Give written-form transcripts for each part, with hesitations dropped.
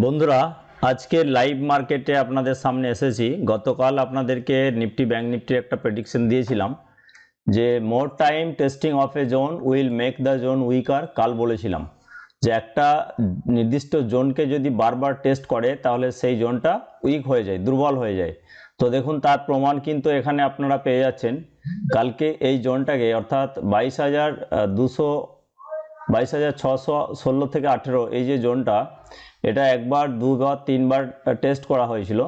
বন্ধুরা, আজকে লাইভ মার্কেটে আপনাদের সামনে এসেছি। গতকাল আপনাদেরকে নিফটি ব্যাংক নিফটির একটা প্রেডিকশন দিয়েছিলাম যে more time testing of a zone will make the zone weaker. কাল বলেছিলাম যে একটা নির্দিষ্ট জোনকে যদি বারবার টেস্ট করে তাহলে সেই জোনটা উইক হয়ে যায়, দুর্বল হয়ে যায়। তো দেখুন, তার প্রমাণ কিন্তু এখানে আপনারা পেয়ে যাচ্ছেন। কালকে এই জোনটাকে অর্থাৎ 22,616 থেকে 18 এই যে জোনটা, এটা একবার দুবার তিনবার টেস্ট করা হয়েছিল।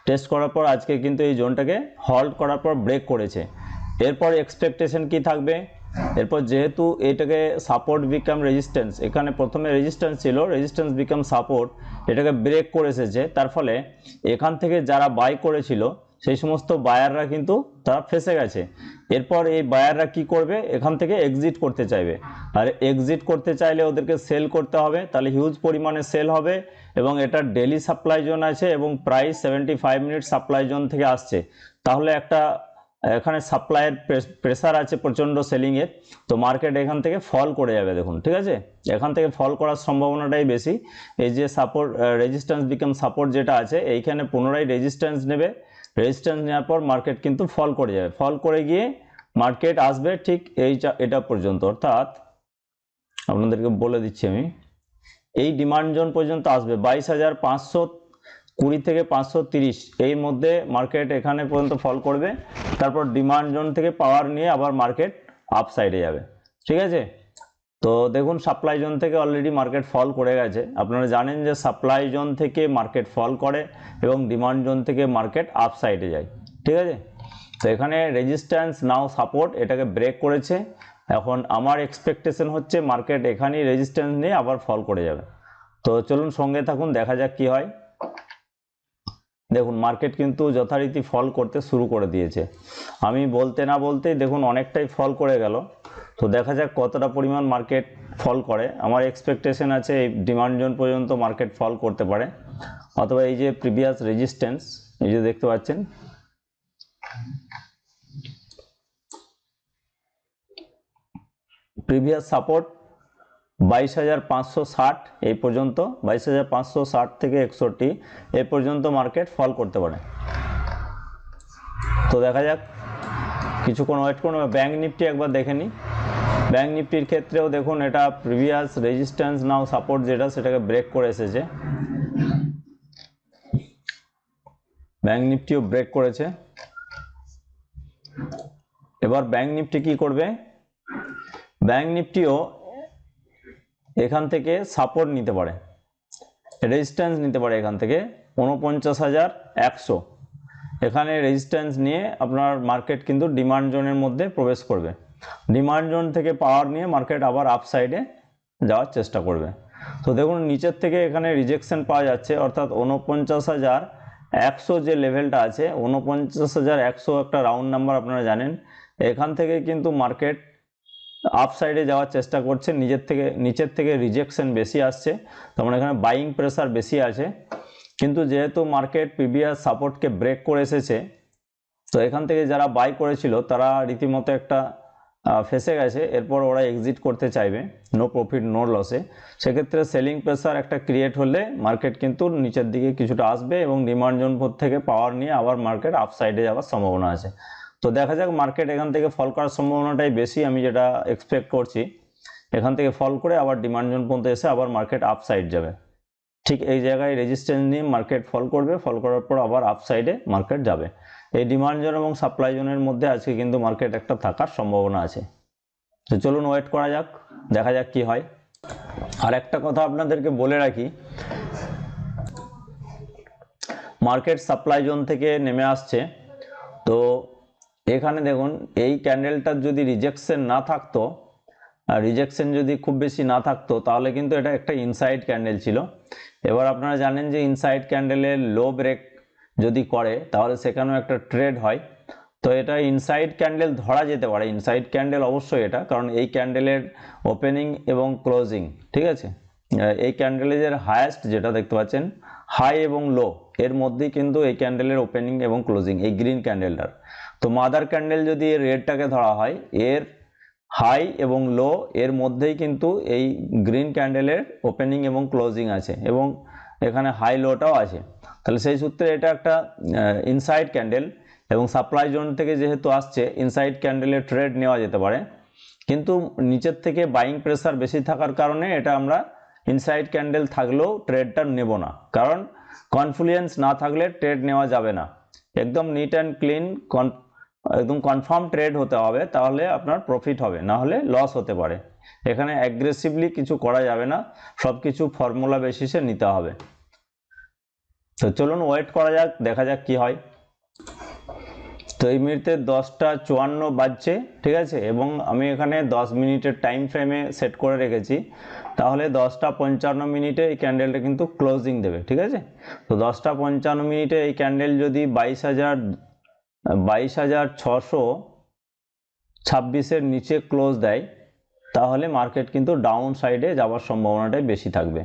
টেস্ট করার পর আজকে কিন্তু এই জোনটাকে হল্ড করার পর ব্রেক করেছে। এরপর এক্সপেকটেশন কি থাকবে? এরপর যেহেতু এটাকে সাপোর্ট বিকাম রেজিস্ট্যান্স, এখানে প্রথমে রেজিস্ট্যান্স ছিল, রেজিস্ট্যান্স বিকাম সাপোর্ট, এটাকে ব্রেক করে এসেছে। তার ফলে এখান থেকে যারা বাই করেছিল সেই সমস্ত বায়াররা কিন্তু তারা ফেসে গেছে। এরপর এই বায়াররা কি করবে? এখান থেকে এক্সিট করতে চাইবে। আর এক্সিট করতে চাইলে ওদেরকে সেল করতে হবে, তাহলে হিউজ পরিমাণে সেল হবে। এবং এটা ডেলি সাপ্লাই জোন আছে এবং প্রাইস 75 মিনিট সাপ্লাই জোন থেকে আসছে। তাহলে একটা এখানে সাপ্লাইয়ের প্রেসার আছে প্রচণ্ড সেলিংয়ের। তো মার্কেট এখান থেকে ফল করে যাবে, দেখুন, ঠিক আছে? এখান থেকে ফল করার সম্ভাবনাটাই বেশি। এই যে সাপোর্ট রেজিস্ট্যান্স বিকাম সাপোর্ট যেটা আছে, এইখানে পুনরায় রেজিস্ট্যান্স নেবে। রেজিস্ট্যান্স নেওয়ার পর মার্কেট কিন্তু ফল করে যাবে। ফল করে গিয়ে মার্কেট আসবে ঠিক এটা পর্যন্ত, অর্থাৎ আপনাদেরকে বলে দিচ্ছি আমি, এই ডিমান্ড জোন পর্যন্ত আসবে 22,520 থেকে 530 এর মধ্যে মার্কেট এখানে পর্যন্ত ফল করবে। তারপর ডিমান্ড জোন থেকে পাওয়ার নিয়ে আবার মার্কেট আপ সাইডে যাবে, ঠিক আছে? তো দেখুন, সাপ্লাই জোন থেকে অলরেডি মার্কেট ফল করে গেছে। আপনারা জানেন যে সাপ্লাই জোন থেকে মার্কেট ফল করে এবং ডিমান্ড জোন থেকে মার্কেট আপ সাইডে যায়, ঠিক আছে? তো এখানে রেজিস্ট্যান্স নাও সাপোর্ট, এটাকে ব্রেক করেছে। এখন আমার এক্সপেকটেশন হচ্ছে মার্কেট এখানেই রেজিস্ট্যান্স নিয়ে আবার ফল করে যাবে। তো চলুন সঙ্গে থাকুন, দেখা যাক কি হয়। দেখুন, মার্কেট কিন্তু যথারীতি ফল করতে শুরু করে দিয়েছে। আমি বলতে না বলতেই দেখুন অনেকটাই ফল করে গেল। তো দেখা যাক কতটা পরিমাণ মার্কেট ফল করে। আমার এক্সপেকটেশন আছে এই ডিমান্ড জোন পর্যন্ত মার্কেট ফল করতে পারে, অথবা এই যে প্রিভিয়াস রেজিস্ট্যান্স, এই যে দেখতে পাচ্ছেন, প্রিভিয়াস সাপোর্ট 22,560 এই পর্যন্ত, 22,560 থেকে 61 এই পর্যন্ত মার্কেট ফল করতে পারে। তো দেখা যাক, কিছুক্ষণ ওয়েট করুন। ব্যাংক নিফটি একবার দেখে নিই। ব্যাংক নিফটির ক্ষেত্রেও দেখুন, এটা প্রিভিয়াস রেজিস্ট্যান্স নাও সাপোর্ট যেটা, সেটাকে ব্রেক করে এসেছে। ব্যাংক নিফটিও ব্রেক করেছে। এবার ব্যাংক নিফটি কি করবে? ব্যাংক নিফটিও এখান থেকে সাপোর্ট নিতে পারে, রেজিস্ট্যান্স নিতে পারে। এখান থেকে 49,100 এখানে রেজিস্ট্যান্স নিয়ে আপনার মার্কেট কিন্তু ডিমান্ড জোনের মধ্যে প্রবেশ করবে। ডিমান্ড জোন থেকে পাওয়ার নিয়ে মার্কেট আবার আপ সাইডে যাওয়ার চেষ্টা করবে। তো দেখুন, নিচের থেকে এখানে রিজেকশন পাওয়া যাচ্ছে, অর্থাৎ 49,100 যে লেভেলটা আছে, 49,100 একটা রাউন্ড নাম্বার, আপনারা জানেন। এখান থেকে কিন্তু মার্কেট আপ সাইডে যাওয়ার চেষ্টা করছে। নিচের থেকে রিজেকশন বেশি আসছে, তার এখানে বাইং প্রেসার বেশি আছে। কিন্তু যেহেতু মার্কেট প্রিভিয়াস সাপোর্টকে ব্রেক করে এসেছে, তো এখান থেকে যারা বাই করেছিল তারা রীতিমতো একটা ফেসে গেছে। এরপর ওরা এক্সিট করতে চাইবে, নো প্রফিট নো লসে। সেক্ষেত্রে সেলিং প্রেসার একটা ক্রিয়েট হলে মার্কেট কিন্তু নিচের দিকে কিছুটা আসবে এবং ডিমান্ড জোন থেকে পাওয়ার নিয়ে আবার মার্কেট আপ সাইডে যাওয়ার সম্ভাবনা আছে। তো দেখা যাক, মার্কেট এখান থেকে ফল করার সম্ভাবনাটাই বেশি, আমি যেটা এক্সপেক্ট করছি। এখান থেকে ফল করে আবার ডিমান্ড জোন পর্যন্ত এসে আবার মার্কেট আপ সাইড যাবে। ঠিক এই জায়গায় রেজিস্ট্যান্স নিয়ে মার্কেট ফল করবে, ফল করার পর আবার আপ সাইডে মার্কেট যাবে। এই ডিমান্ড জোন এবং সাপ্লাই জোনের মধ্যে আজকে কিন্তু মার্কেট একটা থাকার সম্ভাবনা আছে। তো চলুন ওয়েট করা যাক, দেখা যাক কি হয়। আর একটা কথা আপনাদেরকে বলে রাখি, মার্কেট সাপ্লাই জোন থেকে নেমে আসছে। তো এখানে দেখুন, এই ক্যান্ডেলটার যদি রিজেকশন না থাকতো, রিজেকশন যদি খুব বেশি না থাকতো, তাহলে কিন্তু এটা একটা ইনসাইড ক্যান্ডেল ছিল। এবার আপনারা জানেন যে ইনসাইড ক্যান্ডেলের লো ব্রেক যদি করে তাহলে সেখানেও একটা ট্রেড হয়। তো এটা ইনসাইড ক্যান্ডেল ধরা যেতে পারে, ইনসাইড ক্যান্ডেল অবশ্যই এটা, কারণ এই ক্যান্ডেলের ওপেনিং এবং ক্লোজিং, ঠিক আছে, এই ক্যান্ডেলের হায়েস্ট যেটা দেখতে পাচ্ছেন, হাই এবং লো এর মধ্যেই কিন্তু এই ক্যান্ডেলের ওপেনিং এবং ক্লোজিং, এই গ্রিন ক্যান্ডেলটার। তো মাদার ক্যান্ডেল যদি রেডটাকে ধরা হয়, এর হাই এবং লো এর মধ্যেই কিন্তু এই গ্রিন ক্যান্ডেলের ওপেনিং এবং ক্লোজিং আছে। এবং এখানে হাই লোটাও আছে, তাহলে সেই সূত্রে এটা একটা ইনসাইড ক্যান্ডেল, এবং সাপ্লাই জোন থেকে যেহেতু আসছে ইনসাইড ক্যান্ডেলের ট্রেড নেওয়া যেতে পারে, কিন্তু নিচের থেকে বাইং প্রেসার বেশি থাকার কারণে এটা আমরা ইনসাইড ক্যান্ডেল থাকলেও ট্রেডটা নেব না, কারণ কনফ্লুয়েন্স না থাকলে ট্রেড নেওয়া যাবে না। একদম নিট অ্যান্ড ক্লিন একদম কনফার্ম ট্রেড হতে হবে, তাহলে আপনার প্রফিট হবে, না হলে লস হতে পারে। এখানে অ্যাগ্রেসিভলি কিছু করা যাবে না, সব কিছু ফর্মুলা বেসিসে নিতে হবে। তো চলুন ওয়েট করা যাক, দেখা যাক কি হয়। তো এই মুহূর্তে 10:54 বাজছে, ঠিক আছে, এবং আমি এখানে 10 মিনিটের টাইম ফ্রেমে সেট করে রেখেছি, তাহলে 10:55 এই ক্যান্ডেলটা কিন্তু ক্লোজিং দেবে, ঠিক আছে। তো 10:55 এই ক্যান্ডেল যদি 22,626 নিচে ক্লোজ দেয়, তাহলে মার্কেট কিন্তু ডাউন সাইডে যাওয়ার সম্ভাবনাটাই বেশি থাকবে।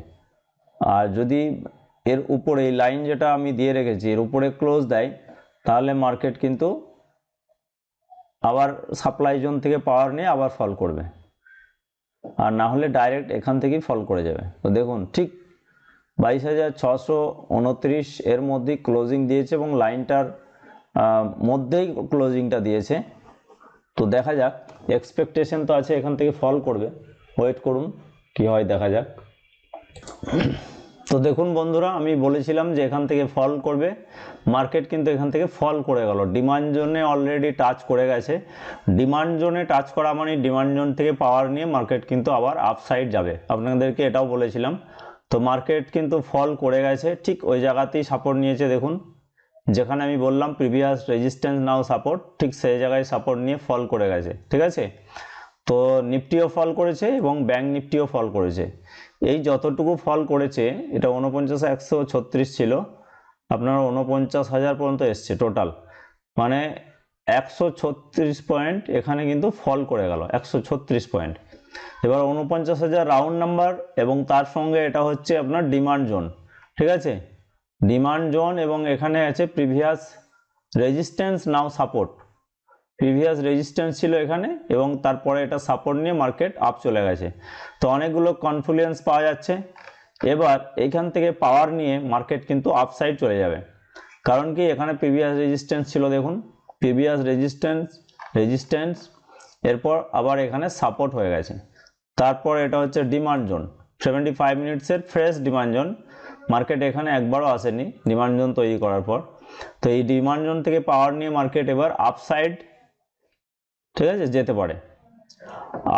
আর যদি এর উপরে এই লাইন যেটা আমি দিয়ে রেখেছি এর উপরে ক্লোজ দেয়, তাহলে মার্কেট কিন্তু আবার সাপ্লাই জোন থেকে পাওয়ার নিয়ে আবার ফল করবে, আর না হলে ডাইরেক্ট এখান থেকেই ফল করে যাবে। তো দেখুন ঠিক 22,629 এর মধ্যেই ক্লোজিং দিয়েছে এবং লাইনটার মধ্যেই ক্লোজিংটা দিয়েছে। তো দেখা যাক, এক্সপেকটেশন তো আছে এখান থেকে ফল করবে, ওয়েট করুন কি হয় দেখা যাক। তো দেখুন বন্ধুরা, আমি বলেছিলাম যে এখান থেকে ফল করবে, মার্কেট কিন্তু এখান থেকে ফল করে গেল, ডিমান্ড জোনে অলরেডি টাচ করে গেছে। ডিমান্ড জোনে টাচ করা মানে ডিমান্ড জোন থেকে পাওয়ার নিয়ে মার্কেট কিন্তু আবার আপসাইড যাবে, আপনাদেরকে এটাও বলেছিলাম। তো মার্কেট কিন্তু ফল করে গেছে, ঠিক ওই জায়গাতেই সাপোর্ট নিয়েছে, দেখুন যেখানে আমি বললাম প্রিভিয়াস রেজিস্ট্যান্স নাও সাপোর্ট, ঠিক সেই জায়গায় সাপোর্ট নিয়ে ফল করে গেছে, ঠিক আছে। তো নিফটিও ফল করেছে এবং ব্যাংক নিফটিও ফল করেছে। এই যতটুকু ফল করেছে, এটা 49,136 ছিল, আপনার 49,000 পর্যন্ত এসছে টোটাল, মানে 136 পয়েন্ট এখানে কিন্তু ফল করে গেল, 136 পয়েন্ট। এবার 49,000 রাউন্ড নাম্বার, এবং তার সঙ্গে এটা হচ্ছে আপনার ডিমান্ড জোন, ঠিক আছে, ডিমান্ড জোন, এবং এখানে আছে প্রিভিয়াস রেজিস্ট্যান্স নাও সাপোর্ট। প্রিভিয়াস রেজিস্ট্যান্স ছিল এখানে, এবং তারপরে এটা সাপোর্ট নিয়ে মার্কেট আপ চলে গেছে। তো অনেকগুলো কনফ্লুয়েন্স পাওয়া যাচ্ছে, এবার এখান থেকে পাওয়ার নিয়ে মার্কেট কিন্তু আপসাইড চলে যাবে, কারণ কি এখানে প্রিভিয়াস রেজিস্ট্যান্স ছিল, দেখুন প্রিভিয়াস রেজিস্ট্যান্স এরপর আবার এখানে সাপোর্ট হয়ে গেছে, তারপর এটা হচ্ছে ডিমান্ড জোন, 75 মিনিটসের ফ্রেশ ডিমান্ড জোন। মার্কেট এখানে একবারও আসেনি ডিমান্ড জোন তৈরি করার পর। তো এই ডিমান্ড জোন থেকে পাওয়ার নিয়ে মার্কেট এবার আপসাইড, ঠিক আছে, যেতে পারে,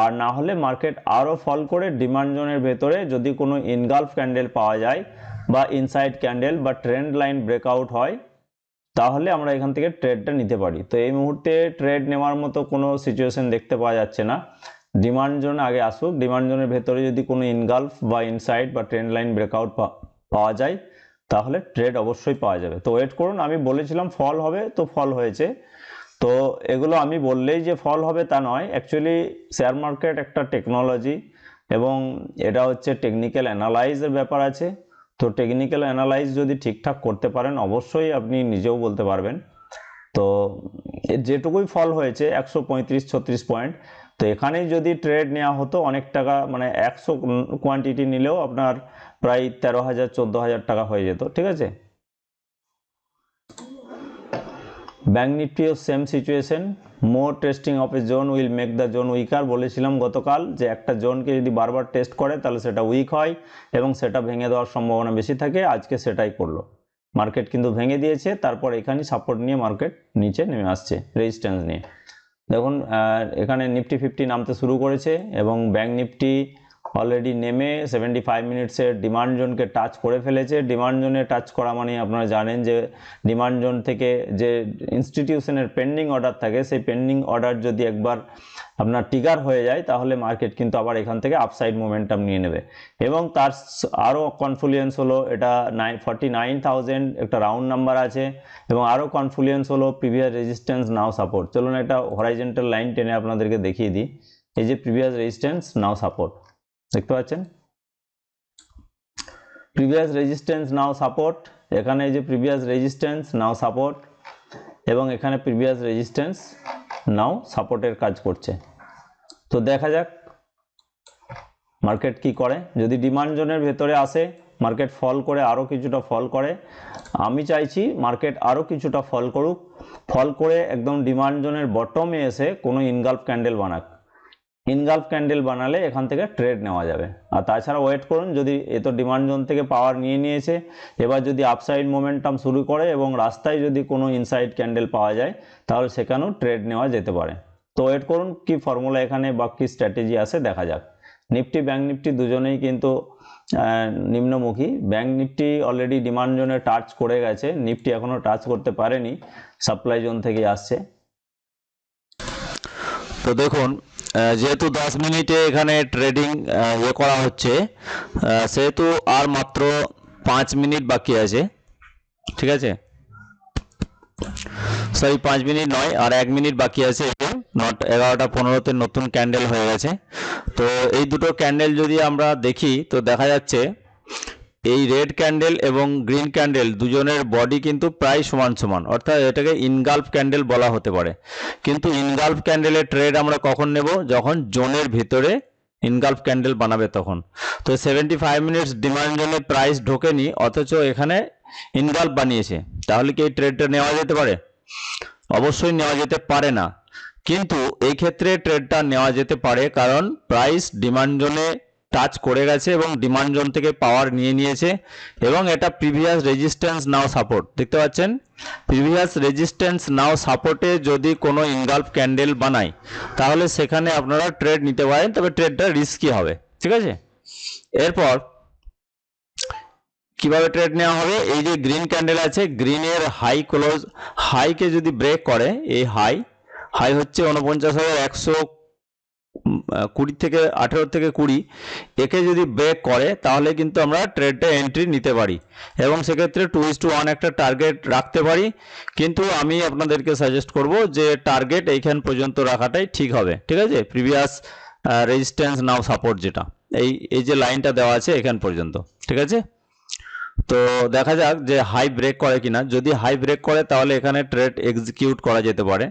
আর না হলে মার্কেট আরও ফল করে ডিমান্ড জোনের ভেতরে যদি কোনো ইনগালফ ক্যান্ডেল পাওয়া যায় বা ইনসাইড ক্যান্ডেল বা ট্রেন্ড লাইন ব্রেকআউট হয়, তাহলে আমরা এখান থেকে ট্রেডটা নিতে পারি। তো এই মুহূর্তে ট্রেড নেওয়ার মতো কোনো সিচুয়েশন দেখতে পাওয়া যাচ্ছে না, ডিমান্ড জোন আগে আসুক, ডিমান্ড জোনের ভেতরে যদি কোনো ইনগালফ বা ইনসাইড বা ট্রেন্ড লাইন ব্রেকআউট পাওয়া যায়, তাহলে ট্রেড অবশ্যই পাওয়া যাবে। তো ওয়েট করুন, আমি বলেছিলাম ফল হবে, তো ফল হয়েছে। তো এগুলো আমি বললেই যে ফল হবে তা নয়, অ্যাকচুয়ালি শেয়ার মার্কেট একটা টেকনোলজি, এবং এটা হচ্ছে টেকনিক্যাল অ্যানালাইজের ব্যাপার আছে। তো টেকনিক্যাল অ্যানালাইজ যদি ঠিকঠাক করতে পারেন, অবশ্যই আপনি নিজেও বলতে পারবেন। তো যেটুকুই ফল হয়েছে 135-36 পয়েন্ট, তো এখানেই যদি ট্রেড নেওয়া হতো অনেক টাকা, মানে 100 কোয়ান্টিটি নিলেও আপনার প্রায় 13,000-14,000 টাকা হয়ে যেত, ঠিক আছে। ব্যাংক নিফটিও same situation, more testing of a zone will make the zone weaker. বলেছিলাম গতকাল যে একটা জোনকে যদি বারবার টেস্ট করে তাহলে সেটা উইক হয় এবং সেটা ভেঙে দেওয়ার সম্ভাবনা বেশি থাকে, আজকে সেটাই করলো, মার্কেট কিন্তু ভেঙে দিয়েছে, তারপর এখানে সাপোর্ট নিয়ে মার্কেট নিচে নেমে আসছে রেজিস্ট্যান্স নিয়ে। দেখুন এখানে নিফটি 50 নামতে শুরু করেছে এবং ব্যাংক নিফটি অলরেডি নেমে 75 মিনিটসের ডিমান্ড জোনকে টাচ করে ফেলেছে। ডিমান্ড জোনে টাচ করা মানে আপনারা জানেন যে ডিমান্ড জোন থেকে যে ইনস্টিটিউশনের পেন্ডিং অর্ডার থাকে, সেই পেন্ডিং অর্ডার যদি একবার আপনার ট্রিগার হয়ে যায়, তাহলে মার্কেট কিন্তু আবার এখান থেকে আপসাইড মোমেন্টাম নিয়ে নেবে। এবং তার আরও কনফ্লুয়েন্স হলো এটা 49,000 একটা রাউন্ড নাম্বার আছে, এবং আরও কনফ্লুয়েন্স হলো প্রিভিয়াস রেজিস্ট্যান্স নাও সাপোর্ট। চলুন একটা হরাইজন্টাল লাইন টেনে আপনাদেরকে দেখিয়ে দিই। এই যে প্রিভিয়াস রেজিস্ট্যান্স নাও সাপোর্ট দেখতে পাচ্ছেন, প্রিভিয়াস রেজিস্ট্যান্স নাও সাপোর্ট, এখানে এই যে প্রিভিয়াস রেজিস্ট্যান্স নাও সাপোর্ট, এবং এখানে প্রিভিয়াস রেজিস্ট্যান্স নাও সাপোর্টের কাজ করছে। তো দেখা যাক মার্কেট কি করে। যদি ডিমান্ড জোনের ভেতরে আসে মার্কেট ফল করে আরও কিছুটা ফল করে, আমি চাইছি মার্কেট আরও কিছুটা ফল করুক, ফল করে একদম ডিমান্ড জোনের বটমে এসে কোনো ইনগালফ ক্যান্ডেল বানাক। ইনগালফ ক্যান্ডেল বানালে এখান থেকে ট্রেড নেওয়া যাবে। আর তাছাড়া ওয়েট করুন, যদি এ তো ডিমান্ড জোন থেকে পাওয়ার নিয়ে নিয়েছে, এবার যদি আপসাইড মোমেন্টাম শুরু করে এবং রাস্তায় যদি কোনো ইনসাইড ক্যান্ডেল পাওয়া যায় তাহলে সেখানেও ট্রেড নেওয়া যেতে পারে। তো ওয়েট করুন কি ফর্মুলা এখানে বা কি স্ট্র্যাটেজি আসে দেখা যাক। নিফটি ব্যাঙ্ক নিফটি দুজনেই কিন্তু নিম্নমুখী। ব্যাঙ্ক নিফটি অলরেডি ডিমান্ড জোনে টাচ করে গেছে, নিফটি এখনও টাচ করতে পারেনি, সাপ্লাই জোন থেকে আসছে। তো দেখুন যেহেতু 10 মিনিটে এখানে ট্রেডিং করা হচ্ছে, সেহেতু আর মাত্র 5 মিনিট বাকি আছে, ঠিক আছে। সরি 5 মিনিট নয়, আর 1 মিনিট বাকি আছে। 11:15-তে নতুন ক্যান্ডেল হয়ে গেছে। তো এই দুটো ক্যান্ডেল যদি আমরা দেখি তো দেখা যাচ্ছে এই রেড ক্যান্ডেল এবং গ্রিন ক্যান্ডেল দুজনের বডি কিন্তু প্রায় সমান সমান, অর্থাৎ এটাকে ইনগালফ ক্যান্ডেল বলা হতে পারে। কিন্তু ইনগালফ ক্যান্ডেলের ট্রেড আমরা কখন নেব? যখন জোনের ভিতরে ইনগালফ ক্যান্ডেল বানাবে তখন। তো 75 মিনিটস ডিমান্ড জোনে প্রাইস ঢোকেনি, অথচ এখানে ইনগালফ বানিয়েছে, তাহলে কি এই ট্রেডটা নেওয়া যেতে পারে? অবশ্যই নেওয়া যেতে পারে না। কিন্তু এই ক্ষেত্রে ট্রেডটা নেওয়া যেতে পারে, কারণ প্রাইস ডিমান্ড জোনে টাচ করে গেছে এবং ডিমান্ড জোন থেকে পাওয়ার নিয়ে নিয়েছে, এবং এটা প্রিভিয়াস রেজিস্ট্যান্স নাও সাপোর্ট দেখতে পাচ্ছেন। প্রিভিয়াস রেজিস্ট্যান্স নাও সাপোর্টে যদি কোনো ইনগালফ ক্যান্ডেল বানায় তাহলে সেখানে আপনারা ট্রেড নিতে পারেন, তবে ট্রেডটা রিস্কি হবে, ঠিক আছে। এরপর কিভাবে ট্রেড নেওয়া হবে? এই যে গ্রিন ক্যান্ডেল আছে, গ্রিনের হাই ক্লোজ, হাইকে যদি ব্রেক করে, এই হাই হচ্ছে 49,120 থেকে 18 থেকে 20, একে যদি ব্রেক করে তাহলে কিন্তু আমরা ট্রেডটা এন্ট্রি নিতে পারি, এবং সেক্ষেত্রে 2:1 একটা টার্গেট রাখতে পারি। কিন্তু আমি আপনাদেরকে সাজেস্ট করব যে টার্গেট এইখান পর্যন্ত রাখাটাই ঠিক হবে, ঠিক আছে। প্রিভিয়াস রেজিস্ট্যান্স নাও সাপোর্ট যেটা এই যে লাইনটা দেওয়া আছে এখান পর্যন্ত, ঠিক আছে। তো দেখা যাক যে হাই ব্রেক করে কিনা। যদি হাই ব্রেক করে তাহলে এখানে ট্রেড এক্সিকিউট করা যেতে পারে,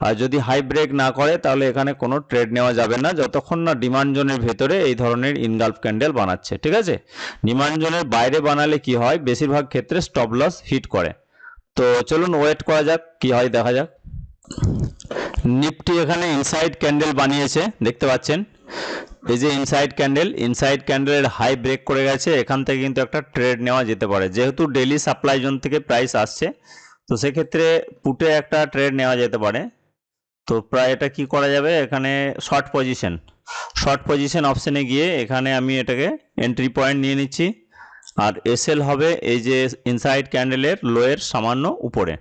আর যদি হাই ব্রেক না করে তাহলে এখানে কোনো ট্রেড নেওয়া যাবে না যতক্ষণ না ডিমান্ড জোনের ভেতরে এই ধরনের ইনগালফ ক্যান্ডেল বানাচ্ছে, ঠিক আছে। ডিমান্ড জোনের বাইরে বানালে কি হয়, বেশিরভাগ ক্ষেত্রে স্টপ লস হিট করে। তো চলুন ওয়েট করা যাক কি হয়, দেখা যাক। নিফটি এখানে ইনসাইড ক্যান্ডেল বানিয়েছে, দেখতে পাচ্ছেন। এই যে ইনসাইড ক্যান্ডেলের হাই ব্রেক করে গেছে, এখান থেকে কিন্তু একটা ট্রেড নেওয়া যেতে পারে, যেহেতু ডেইলি সাপ্লাই জোন থেকে প্রাইস আসছে, তো সেক্ষেত্রে পুটে একটা ট্রেড নেওয়া যেতে পারে। তো প্রায় এটা কি করা যাবে, এখানে শর্ট পজিশন অপশনে গিয়ে এখানে আমি এটাকে এন্ট্রি পয়েন্ট নিয়ে নিচ্ছি, আর এসএল হবে এই যে ইনসাইড ক্যান্ডেলের লোয়ের সামান্য উপরে,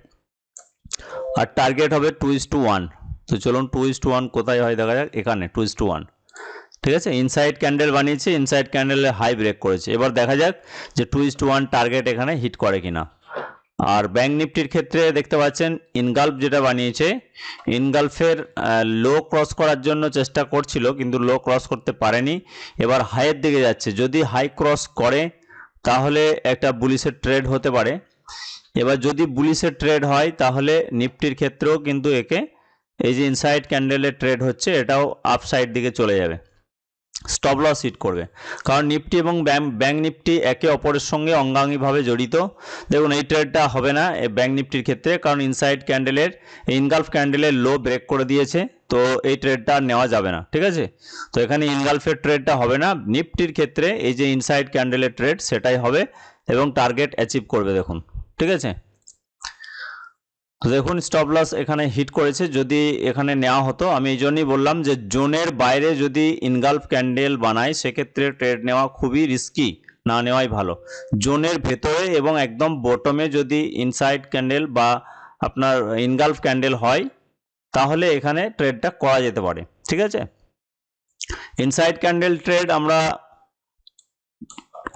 আর টার্গেট হবে 2:1। তো চলুন 2:1 কোথায় হয় দেখা যাক, এখানে 2:1, ঠিক আছে। ইনসাইড ক্যান্ডেল বানিয়েছে, ইনসাইড ক্যান্ডেলে হাই ব্রেক করেছে, এবার দেখা যাক যে 2:1 টার্গেট এখানে হিট করে কিনা। আর ব্যাঙ্ক নিফটির ক্ষেত্রে দেখতে পাচ্ছেন ইনগালফ যেটা বানিয়েছে, ইনগালফের লো ক্রস করার জন্য চেষ্টা করছিল কিন্তু লো ক্রস করতে পারেনি, এবার হাইয়ের দিকে যাচ্ছে। যদি হাই ক্রস করে তাহলে একটা বুলিশের ট্রেড হতে পারে। এবার যদি বুলিশের ট্রেড হয় তাহলে নিফটির ক্ষেত্রেও কিন্তু একে এই যে ইনসাইড ক্যান্ডেলের ট্রেড হচ্ছে এটাও আপসাইড দিকে চলে যাবে, স্টপ লস হিট করবে, কারণ নিফটি এবং ব্যাঙ্ক নিফটি একে অপরের সঙ্গে অঙ্গাঙ্গিভাবে জড়িত। দেখুন এই ট্রেডটা হবে না ব্যাঙ্ক নিফটির ক্ষেত্রে, কারণ ইনসাইড ক্যান্ডেলের ইনগালফ ক্যান্ডেলের লো ব্রেক করে দিয়েছে, তো এই ট্রেডটা আর নেওয়া যাবে না, ঠিক আছে। তো এখানে ইনগালফের ট্রেডটা হবে না, নিফটির ক্ষেত্রে এই যে ইনসাইড ক্যান্ডেলের ট্রেড সেটাই হবে এবং টার্গেট অ্যাচিভ করবে, দেখুন, ঠিক আছে। তো দেখুন স্টপ লস এখানে হিট করেছে, যদি এখানে নেওয়া হতো, আমি এই জন্যই বললাম যে জোনের বাইরে যদি ইনগালফ ক্যান্ডেল বানায় সেক্ষেত্রে ট্রেড নেওয়া খুবই রিস্কি, না নেওয়াই ভালো। জোনের ভেতরে এবং একদম বটমে যদি ইনসাইড ক্যান্ডেল বা আপনার ইনগালফ ক্যান্ডেল হয় তাহলে এখানে ট্রেডটা করা যেতে পারে, ঠিক আছে। ইনসাইড ক্যান্ডেল ট্রেড আমরা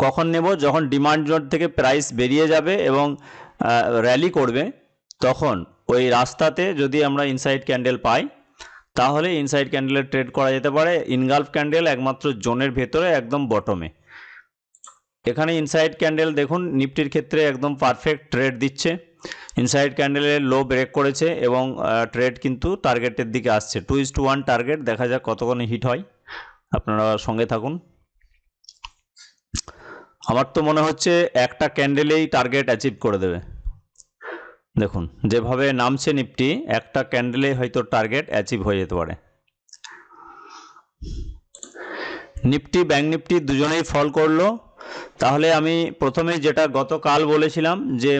কখন নেব? যখন ডিমান্ড জোন থেকে প্রাইস বেরিয়ে যাবে এবং র্যালি করবে, তখন ওই রাস্তাতে যদি আমরা ইনসাইড ক্যান্ডেল পাই তাহলে ইনসাইড ক্যান্ডেলের ট্রেড করা যেতে পারে। ইনগালফ ক্যান্ডেল একমাত্র জোনের ভেতরে একদম বটমে। এখানে ইনসাইড ক্যান্ডেল দেখুন নিফটির ক্ষেত্রে একদম পারফেক্ট ট্রেড দিচ্ছে, ইনসাইড ক্যান্ডেলের লো ব্রেক করেছে এবং ট্রেড কিন্তু টার্গেটের দিকে আসছে, 2:1 টার্গেট। দেখা যাক কতক্ষণে হিট হয়, আপনারা সঙ্গে থাকুন। আমার তো মনে হচ্ছে একটা ক্যান্ডেলেই টার্গেট অ্যাচিভ করে দেবে। দেখুন যেভাবে নামছে নিফটি, একটা ক্যান্ডেলে হয়তো টার্গেট অ্যাচিভ হয়ে যেতে পারে। নিফটি ব্যাঙ্ক নিফটি দুজনেই ফল করলো। তাহলে আমি প্রথমে যেটা গতকাল বলেছিলাম যে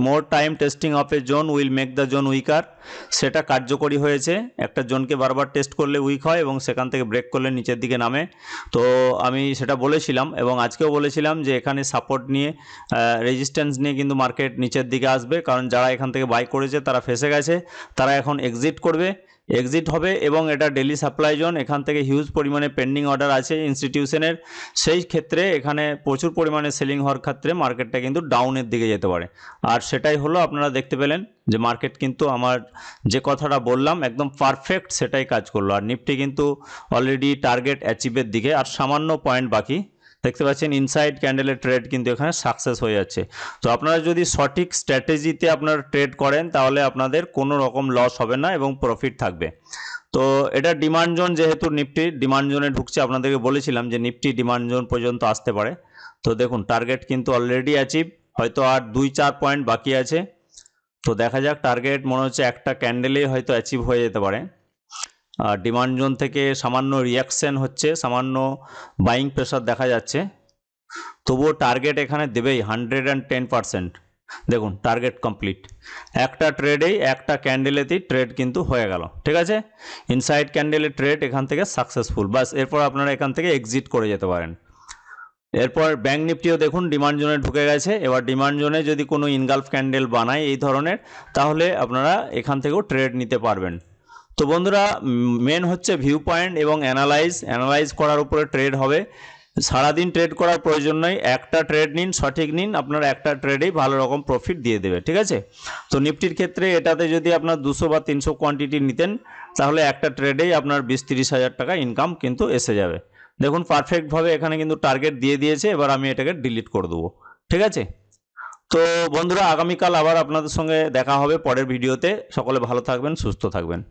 more time testing of a zone will make the zone weaker, সেটা কার্যকরী হয়েছে। একটা জোনকে বারবার টেস্ট করলে উইক হয় এবং সেখান থেকে ব্রেক করলে নিচের দিকে নামে। তো আমি সেটা বলেছিলাম এবং আজকেও বলেছিলাম যে এখানে সাপোর্ট নিয়ে রেজিস্ট্যান্স নিয়ে কিন্তু মার্কেট নিচের দিকে আসবে, কারণ যারা এখান থেকে বাই করেছে তারা ফেসে গেছে, তারা এখন এক্সিট করবে, এক্সিট হবে এবং এটা ডেলি সাপ্লাই জোন। এখান থেকে হিউজ পরিমাণে পেন্ডিং অর্ডার আছে ইনস্টিটিউশনের, সেই ক্ষেত্রে এখানে প্রচুর পরিমাণে সেলিং হওয়ার ক্ষেত্রে মার্কেটটা কিন্তু ডাউনের দিকে যেতে পারে। আর সেটাই হলো, আপনারা দেখতে পেলেন যে মার্কেট কিন্তু আমার যে কথাটা বললাম একদম পারফেক্ট সেটাই কাজ করলো। আর নিফটি কিন্তু অলরেডি টার্গেট অ্যাচিভের দিকে, আর সামান্য পয়েন্ট বাকি। দেখতে পাচ্ছেন ইনসাইড ক্যান্ডেলের ট্রেড কিন্তু এখানে সাকসেস হয়ে যাচ্ছে। তো আপনারা যদি সঠিক স্ট্র্যাটেজিতে আপনারা ট্রেড করেন তাহলে আপনাদের কোনো রকম লস হবে না এবং প্রফিট থাকবে। তো এটা ডিমান্ড জোন, যেহেতু নিফটি ডিমান্ড জোনে ঢুকছে, আপনাদেরকে বলেছিলাম যে নিফটি ডিমান্ড জোন পর্যন্ত আসতে পারে। তো দেখুন টার্গেট কিন্তু অলরেডি অ্যাচিভ, হয়তো আর 2-4 পয়েন্ট বাকি আছে। তো দেখা যাক, টার্গেট মনে হচ্ছে একটা ক্যান্ডেলেই হয়তো অ্যাচিভ হয়ে যেতে পারে। আর ডিমান্ড জোন থেকে সামান্য রিয়াকশন হচ্ছে, সামান্য বাইং প্রেশার দেখা যাচ্ছে, তবুও টার্গেট এখানে দেবেই 110%। দেখুন টার্গেট কমপ্লিট, একটা ট্রেডেই একটা ক্যান্ডেলেতেই ট্রেড কিন্তু হয়ে গেল। ঠিক আছে, ইনসাইড ক্যান্ডেলের ট্রেড এখান থেকে সাকসেসফুল, বাস এরপর আপনারা এখান থেকে এক্সিট করে যেতে পারেন। এরপর ব্যাঙ্ক নিফটিও দেখুন ডিমান্ড জোনে ঢুকে গেছে। এবার ডিমান্ড জোনে যদি কোনো ইনগালফ ক্যান্ডেল বানায় এই ধরনের, তাহলে আপনারা এখান থেকেও ট্রেড নিতে পারবেন। তো বন্ধুরা, মেন হচ্ছে ভিউ পয়েন্ট এবং অ্যানালাইজ করার উপরে ট্রেড হবে। সারাদিন ট্রেড করার প্রয়োজন নয়, একটা ট্রেড নিন, সঠিক নিন, আপনার একটা ট্রেডেই ভালো রকম প্রফিট দিয়ে দেবে। ঠিক আছে, তো নিফটির ক্ষেত্রে এটাতে যদি আপনার 200 বা 300 কোয়ান্টিটি নিতেন, তাহলে একটা ট্রেডেই আপনার 20-30 হাজার টাকা ইনকাম কিন্তু এসে যাবে। দেখুন পারফেক্টভাবে এখানে কিন্তু টার্গেট দিয়ে দিয়েছে, এবার আমি এটাকে ডিলিট করে দেবো। ঠিক আছে, তো বন্ধুরা আগামীকাল আবার আপনাদের সঙ্গে দেখা হবে পরের ভিডিওতে। সকলে ভালো থাকবেন, সুস্থ থাকবেন।